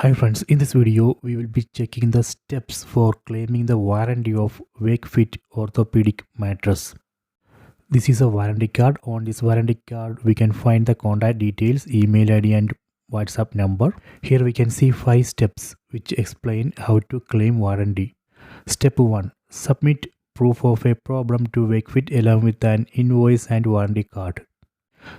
Hi friends, in this video we will be checking the steps for claiming the warranty of Wakefit Orthopedic Mattress. This is a warranty card. On this warranty card we can find the contact details, email ID and WhatsApp number. Here we can see 5 steps which explain how to claim warranty. Step 1. Submit proof of a problem to Wakefit along with an invoice and warranty card.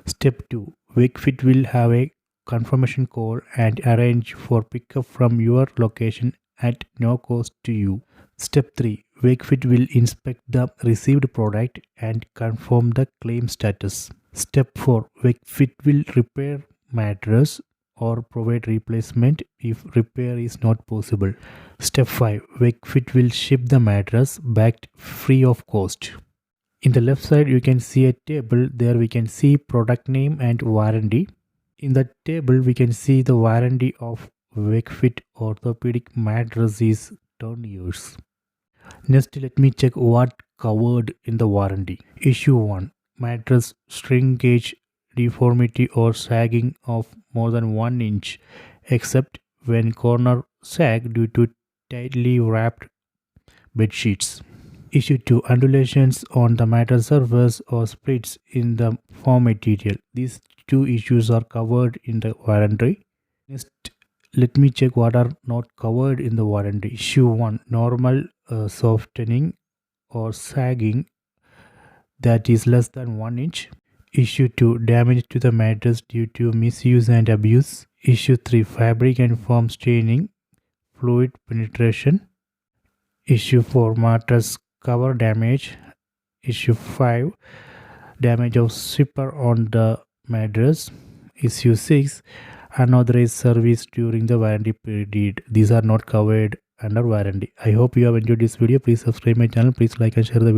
Step 2. Wakefit will have a confirmation call and arrange for pickup from your location at no cost to you. Step 3. Wakefit will inspect the received product and confirm the claim status. Step 4. Wakefit will repair mattress or provide replacement if repair is not possible. Step 5. Wakefit will ship the mattress back free of cost. In the left side you can see a table. There we can see product name and warranty. In the table we can see the warranty of Wakefit Orthopedic Mattress is 10 years. Next let me check what covered in the warranty. Issue 1. Mattress shrinkage, deformity or sagging of more than 1 inch except when corner sag due to tightly wrapped bed sheets. Issue 2. Undulations on the mattress surface or splits in the foam material. These 2 issues are covered in the warranty. Next, let me check what are not covered in the warranty. Issue 1. Normal softening or sagging that is less than 1 inch. Issue 2. Damage to the mattress due to misuse and abuse. Issue 3. Fabric and foam staining, fluid penetration. Issue 4. Mattress cover damage. Issue 5. Damage of zipper on the mattress. Issue 6. Unauthorized service during the warranty period. These are not covered under warranty. I hope you have enjoyed this video. Please subscribe my channel. Please like and share the video.